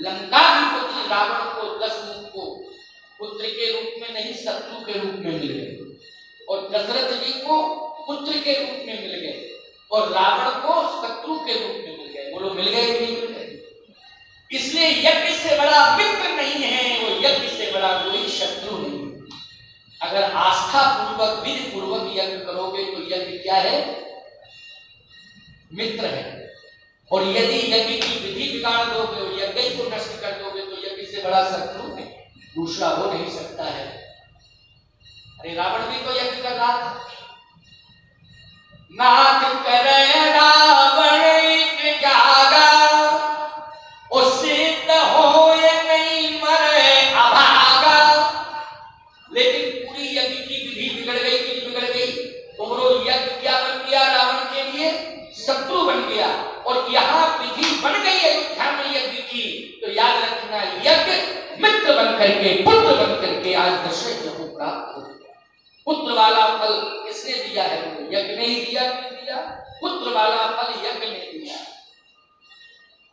लंकाधिपति रावण को 10 मुख को पुत्र के रूप में नहीं शत्रु के रूप में मिल गए, और दशरथ जी को पुत्र के रूप में मिल गए और रावण को शत्रु के रूप में मिल गए। बोलो मिल गए नहीं मिल गए? इसलिए यज्ञ से बड़ा मित्र नहीं है, वो यज्ञ से बड़ा कोई शत्रु नहीं। अगर आस्था पूर्वक विधि पूर्वक यज्ञ करोगे तो यज्ञ क्या है? मित्र है। और यदि यज्ञ की विधि बिगाड़ दोगे, यज्ञ को नष्ट कर दोगे, तो यज्ञ से बड़ा शत्रु दूसरा हो नहीं सकता है। अरे रावण भी तो यज्ञ कर रहा था। नाथ करे रावण एक जागा, उससे होए नहीं मरे अभागा। लेकिन पूरी यज्ञ की विधि बिगड़ गई कि नहीं बिगड़ गई? उमरो यज्ञ क्या बन गया? रावण के लिए शत्रु बन गया। और यहाँ विधि बन गई अयोध्या में यज्ञ की, तो याद रखना यज्ञ मित्र बन करके, पुत्र बन करके आज दशरथ जी को प्राप्त हो गया। पुत्र वाला फल किसने दिया है? यज्ञ ने ही दिया। नहीं दिया? पुत्र वाला फल यज्ञ ने दिया।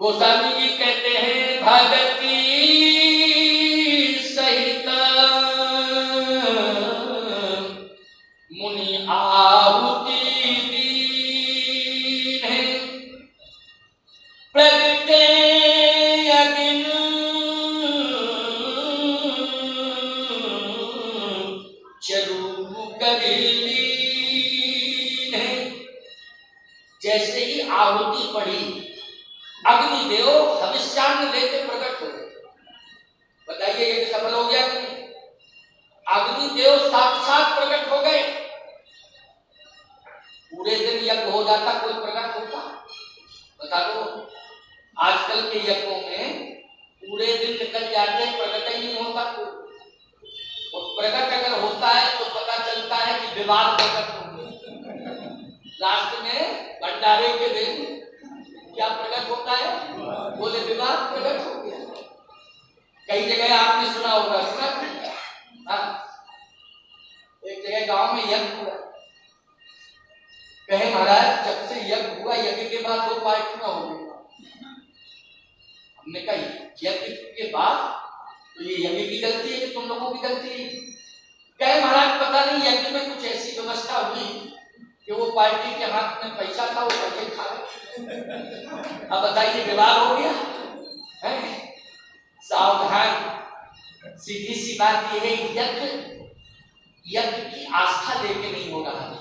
गोस्वामी जी कहते हैं भगति सहित मुनि आहुति दीन है, प्रगटे अग्नि चरु करीलीन है। जैसे ही आहुति पड़ी, अग्निदेव हविष्यान्न लेके प्रकट हो गए। बताइए ये सफल हो गया कि नहीं? अग्निदेव साक्षात प्रकट हो गए। पूरे दिन यज्ञ हो जाता, कोई प्रकट होता? बता दो। आजकल के यज्ञों में पूरे दिन निकल जाते, प्रकट ही नहीं होता कोई। और प्रकट अगर होता है तो पता चलता है कि विवाद प्रकट हो गया। लास्ट में भंडारे के दिन क्या प्रकट होता है? बोले विवाद प्रकट हो गया। कई जगह आपने सुना होगा, सुना? एक जगह गांव में यज्ञ हुआ। कहे महाराज जब से यज्ञ हुआ, यज्ञ के बाद 2 पार्टियां हो गई। हमने कहा यज्ञ के बाद तो ये यज्ञ की गलती है कि तुम लोगों की गलती है? कहे महाराज पता नहीं यज्ञ में कुछ ऐसी व्यवस्था हुई कि वो पार्टी के हाथ में पैसा था, वो पैसे खा गए। अब बताइए विवाद हो गया है? सावधान। सीधी सी बात यह है, यज्ञ की आस्था लेके नहीं हो रहा है।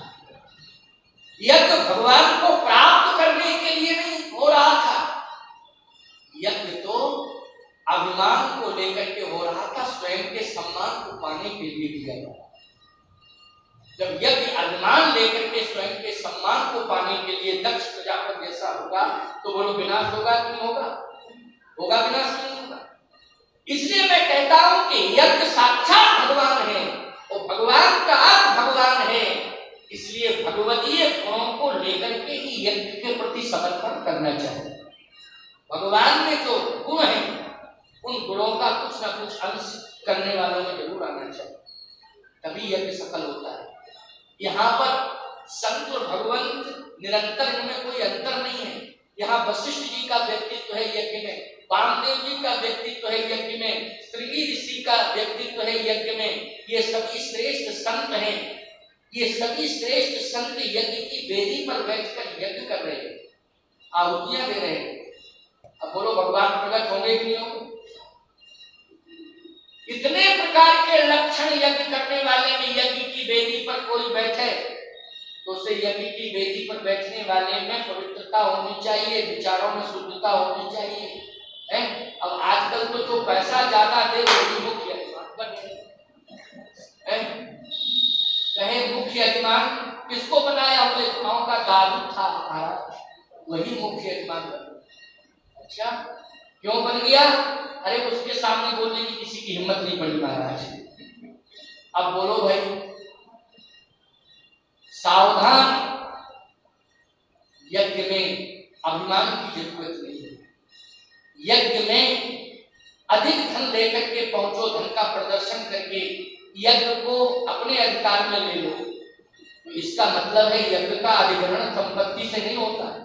यज्ञ भगवान को प्राप्त करने के लिए नहीं हो रहा था। यज्ञ तो अभिमान को लेकर के हो रहा था, स्वयं के सम्मान को पाने के लिए किया गया। जब यज्ञ अभिमान लेकर के स्वयं के सम्मान को पाने के लिए दक्ष प्रजापति जैसा होगा, तो बोलो विनाश होगा कि नहीं होगा? होगा, विनाश नहीं होगा। इसलिए मैं कहता हूं कि यज्ञ साक्षात भगवान है और भगवान का अर्थ भगवान है। इसलिए भगवतीय गुणों को लेकर के ही यज्ञ के प्रति समर्पण करना चाहिए। भगवान में जो गुण है, उन गुणों का कुछ ना कुछ अंश करने वालों में जरूर आना चाहिए, तभी यज्ञ सफल होता है। यहाँ पर संत और भगवंत निरंतर, इनमें कोई अंतर नहीं है। यहाँ वशिष्ठ जी का व्यक्तित्व है यज्ञ में, वामदेव जी का व्यक्तित्व है यज्ञ में, श्रृंगी ऋषि का व्यक्तित्व है यज्ञ में। ये सभी श्रेष्ठ संत हैं। ये सभी श्रेष्ठ संत यज्ञ की वेदी पर बैठकर यज्ञ कर रहे हैं, आहुतियां दे रहे हैं। अब बोलो भगवान प्रकट होंगे कि नहीं होंगे? इतने प्रकार के लक्षण यज्ञ करने वाले में यज्ञ की वेदी पर कोई बैठे तो उसे यज्ञ की वेदी पर बैठने वाले में पवित्रता होनी चाहिए, विचारों में शुद्धता होनी चाहिए, है? अब आजकल तो जो पैसा ज्यादा दे वही मुख्य यजमान है। कहे मुख्य यजमान किसको बनाया? बोले गांव का दारू था हमारा, वही मुख्य यजमान बन। अच्छा, क्यों बन गया? अरे उसके सामने बोलने की किसी की हिम्मत नहीं पड़ी महाराज। अब बोलो भाई, सावधान। यज्ञ में अभिमान की जरूरत नहीं है। यज्ञ में अधिक धन लेकर के पहुंचो, धन का प्रदर्शन करके यज्ञ को अपने अधिकार में ले लो, तो इसका मतलब है यज्ञ का अधिग्रहण संपत्ति से नहीं होता है।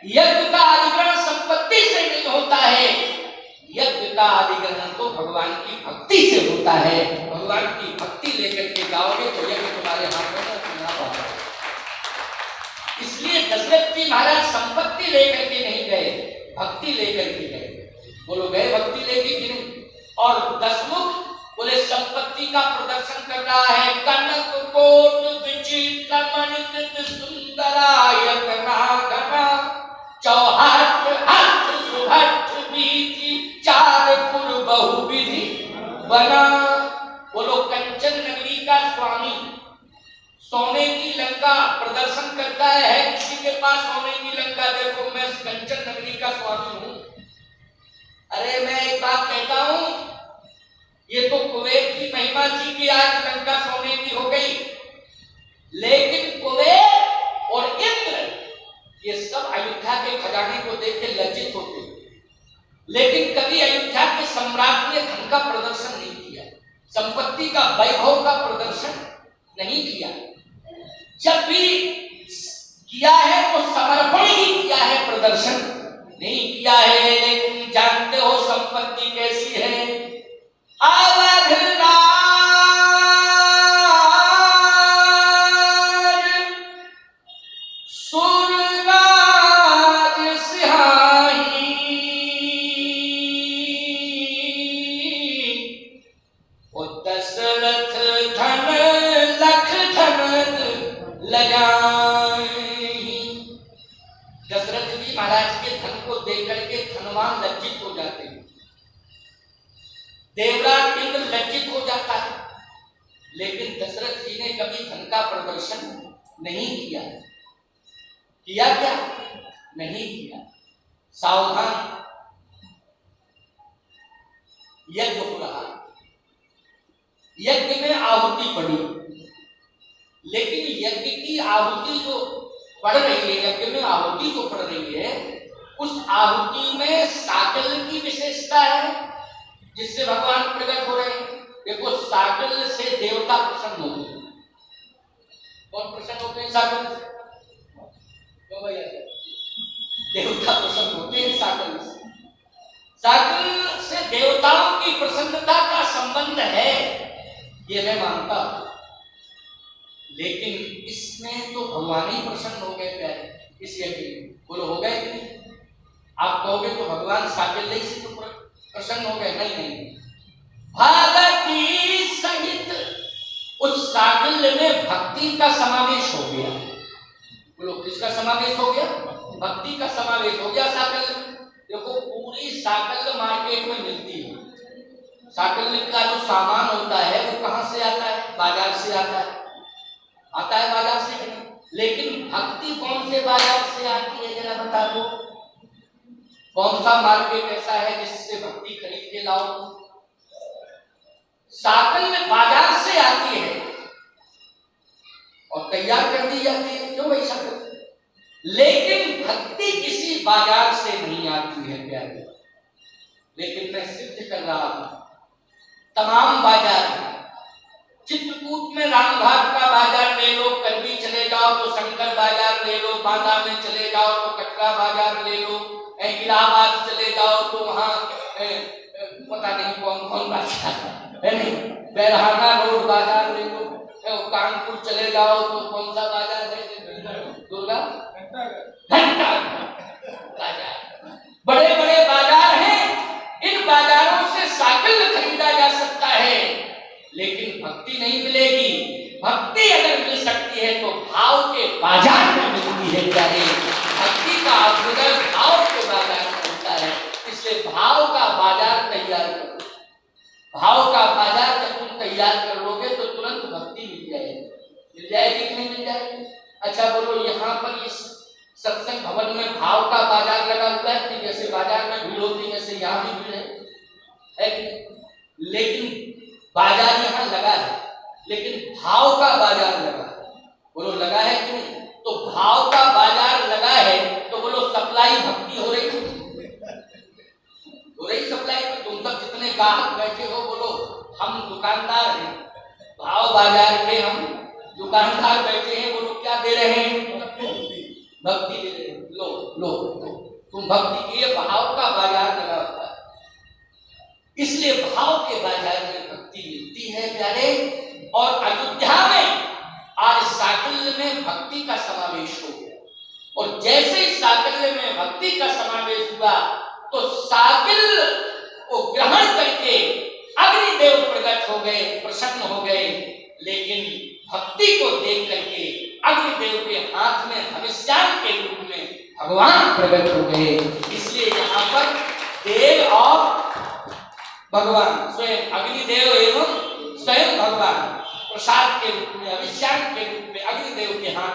यज्ञ का अधिग्रहण संपत्ति से नहीं होता है, का अधिग्रहण तो भगवान की भक्ति से होता है। भगवान की भक्ति लेकर के जाओगे तो यज्ञ तुम्हारे हाथों में चुनाव होगा। इसलिए दशरथ जी महाराज संपत्ति लेकर के नहीं गए, भक्ति लेकर के गए। बोलो गए भक्ति लेके कि नहीं? और दशमुख बोले संपत्ति का प्रदर्शन कर रहा है। कनक कोट विचित्र मणिकृत सुंदरायत नागना चौहट हठ सुहठ बीथी चार पुर बहुविधि बना। बोलो कंचन नगरी का स्वामी सोने की लंका प्रदर्शन करता है। किसी के पास सोने की लंका, देखो मैं कंचन नगरी का स्वामी हूं। अरे मैं एक बात कहता हूं, ये तो कुबेर की महिमा थी कि आज लंका सोने की हो गई, लेकिन कुबेर और इंद्र ये सब अयोध्या के खजाने को देख के लज्जित होते, लेकिन कभी अयोध्या के सम्राट ने धन का प्रदर्शन नहीं किया, संपत्ति का वैभव का प्रदर्शन नहीं किया। जब भी किया है तो समर्पण ही किया है, प्रदर्शन नहीं किया है। लेकिन जानते हो संपत्ति कैसी है? अवध राज सुरराज सिहाही ओ दशरथ धन लख धन लगाई। दशरथ जी महाराज के धन को देख करके धनवान लज्जित हो जाते हैं, देवराज इंद्र लज्जित हो जाता है, लेकिन दशरथ जी ने कभी धन का प्रदर्शन नहीं किया। किया क्या? नहीं किया। सावधान, यज्ञ हो रहा, यज्ञ में आहुति पड़ी, लेकिन यज्ञ की आहुति जो पड़ रही है, यज्ञ में आहुति जो पड़ रही है, उस आहुति में साकल की विशेषता है जिससे भगवान प्रकट हो रहे हैं। देखो साकल से देवता प्रसन्न होते हैं। कौन प्रसन्न होते हैं? साकल से। क्यों भैया? देवता प्रसन्न होते हैं साकल से। साकल से देवताओं की प्रसन्नता का संबंध है, ये मैं मानता हूं, लेकिन इसमें तो भगवान ही प्रसन्न हो गए प्यारे, इस यज्ञ में। बोलो हो गए कि नहीं? आप कहोगे तो भगवान साकल से तो प्रसन्न हो गए। नहीं नहीं, भक्ति सहित उस साकल्य में भक्ति का समावेश हो गया। बोलो किसका समावेश हो गया? भक्ति का समावेश हो गया साकल्य में। देखो पूरी साकल्य मार्केट में मिलती है। साकल्य का जो सामान होता है वो कहां से आता है? बाजार से आता है। आता है बाजार से कि नहीं? लेकिन भक्ति कौन से बाजार से आती है, जरा बता दो। कौन सा मार्केट ऐसा है जिससे भक्ति खरीद के लाओ? साकल्य बाजार से आती है और तैयार कर दी जाती है, क्यों ऐसा करते? लेकिन भक्ति किसी बाजार से नहीं आती है प्यारे। लेकिन मैं सिद्ध कर रहा हूं, तमाम बाजार है। चित्रकूट में रामघाट का बाजार ले लो, करवी चले जाओ तो शंकर बाजार ले लो, बांदा में चले जाओ तो कटरा बाजार ले लो, इलाहाबाद चले जाओ तो वहां पता नहीं कौन कौन बाजार है, नहीं बैरहाना रोड बाजार ले लो, कानपुर चले जाओ तो कौन सा बाजार है? दुर्गा घंटा बाजार। बड़े बड़े बाजार हैं, इन बाजारों से साकल्य खरीदा जा सकता है, लेकिन भक्ति नहीं मिलेगी। भक्ति अगर मिल सकती है तो भाव के बाजार में मिलती है प्यारे। भक्ति का अभ्युदय भाव के बाजार में होता है, इसलिए भाव का बाजार तैयार करो। भाव का बाजार जब तुम तैयार कर लोगे तो तुरंत भक्ति मिल जाएगी। मिल जाएगी कि नहीं मिल जाएगी? अच्छा बोलो, यहाँ पर इस सत्संग भवन में भाव का बाजार लगा हुआ है कि जैसे बाजार में भीड़ होती है जैसे यहाँ भी भीड़ है कि? लेकिन बाजार यहाँ लगा है, लेकिन भाव का बाजार लगा है। बोलो लगा है कि नहीं? तो भाव का बाजार लगा है तो बोलो सप्लाई भक्ति हो रही, हो रही सप्लाई। तुम सब जितने ग्राहक बैठे हो बोलो हम दुकानदार हैं, भाव बाजार में हम दुकानदार बैठे हैं, बोलो क्या दे रहे हैं? भक्ति दे रहे हैं। लो लो लो, तुम भक्ति के भाव का बाजार लगा होता है। इसलिए भाव के बाजार में भक्ति मिलती है प्यारे। और अयोध्या में आज साकल्य में भक्ति का समावेश हो गया, और जैसे ही साकल्य में भक्ति का समावेश हुआ तो साकल्य को ग्रहण करके अग्निदेव प्रकट हो गए, प्रसन्न हो गए। लेकिन भक्ति को देख करके अग्निदेव के हाथ में हविष्यान के रूप में भगवान प्रकट हो गए। इसलिए यहाँ पर देव और भगवान स्वयं अग्निदेव एवं स्वयं भगवान प्रसाद के रूप में, अभिषेक के रूप में अग्निदेव के हाथ